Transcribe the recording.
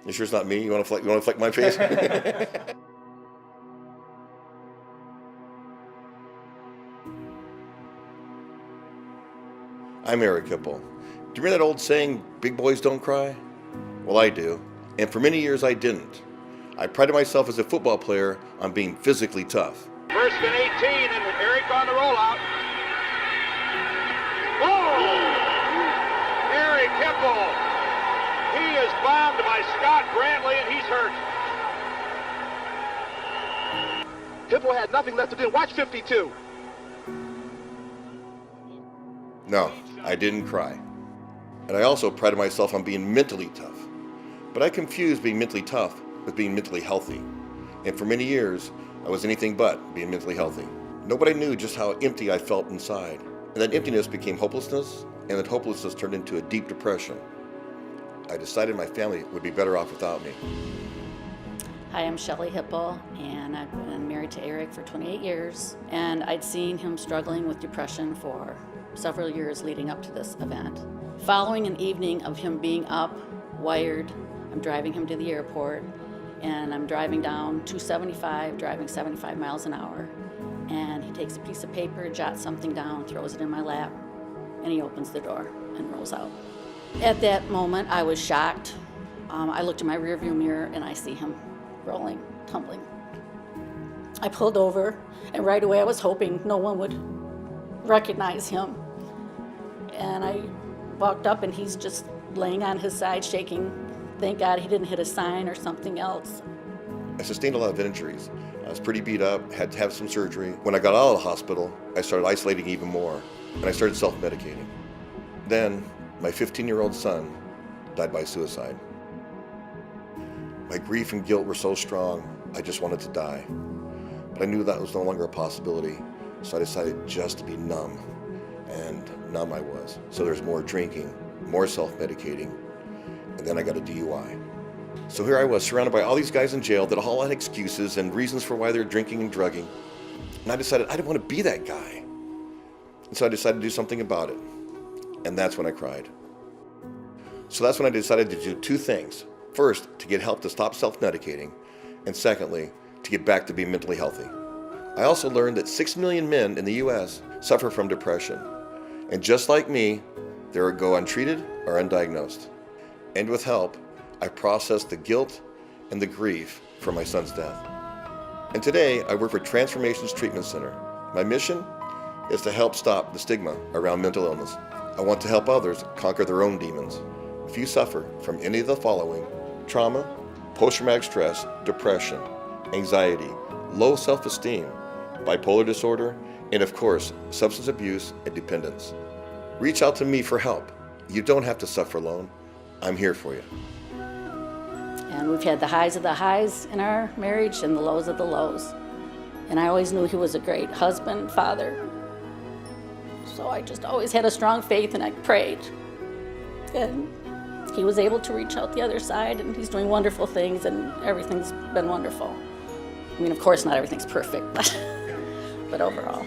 You sure it's not me? You want to fleck my face? I'm Eric Hipple. Do you remember that old saying, big boys don't cry? Well, I do. And for many years I didn't. I prided myself as a football player on being physically tough. First and 18, and Eric on the rollout. Oh! Eric Hipple. He is bombed by Scott Brantley, and he's hurt. Hipple had nothing left to do. Watch 52. No, I didn't cry. And I also prided myself on being mentally tough. But I confused being mentally tough with being mentally healthy. And for many years, I was anything but being mentally healthy. Nobody knew just how empty I felt inside. And that emptiness became hopelessness, and that hopelessness turned into a deep depression. I decided my family would be better off without me. Hi, I'm Shelley Hipple, and I've been married to Eric for 28 years. And I'd seen him struggling with depression for several years leading up to this event. Following an evening of him being up, wired, I'm driving him to the airport, and I'm driving down 275, driving 75 miles an hour. And he takes a piece of paper, jots something down, throws it in my lap, and he opens the door and rolls out. At that moment, I was shocked. I looked in my rearview mirror and I see him rolling, tumbling. I pulled over, and right away I was hoping no one would recognize him. And I walked up and he's just laying on his side, shaking. Thank God he didn't hit a sign or something else. I sustained a lot of injuries. I was pretty beat up, had to have some surgery. When I got out of the hospital, I started isolating even more, and I started self-medicating. Then, my 15-year-old son died by suicide. My grief and guilt were so strong, I just wanted to die. But I knew that was no longer a possibility, so I decided just to be numb. And numb I was. So there's more drinking, more self-medicating, and then I got a DUI. So here I was, surrounded by all these guys in jail that all had excuses and reasons for why they're drinking and drugging. And I decided I didn't want to be that guy. And so I decided to do something about it. And that's when I cried. So that's when I decided to do two things. First, to get help to stop self-medicating. And secondly, to get back to being mentally healthy. I also learned that 6 million men in the US suffer from depression. And just like me, they go untreated or undiagnosed. And with help, I processed the guilt and the grief for my son's death. And today, I work for Transformations Treatment Center. My mission is to help stop the stigma around mental illness. I want to help others conquer their own demons. If you suffer from any of the following: trauma, post-traumatic stress, depression, anxiety, low self-esteem, bipolar disorder, and of course, substance abuse and dependence, reach out to me for help. You don't have to suffer alone. I'm here for you. And we've had the highs of the highs in our marriage and the lows of the lows. And I always knew he was a great husband, father. So I just always had a strong faith, and I prayed. And he was able to reach out the other side, and he's doing wonderful things, and everything's been wonderful. I mean, of course, not everything's perfect, but overall.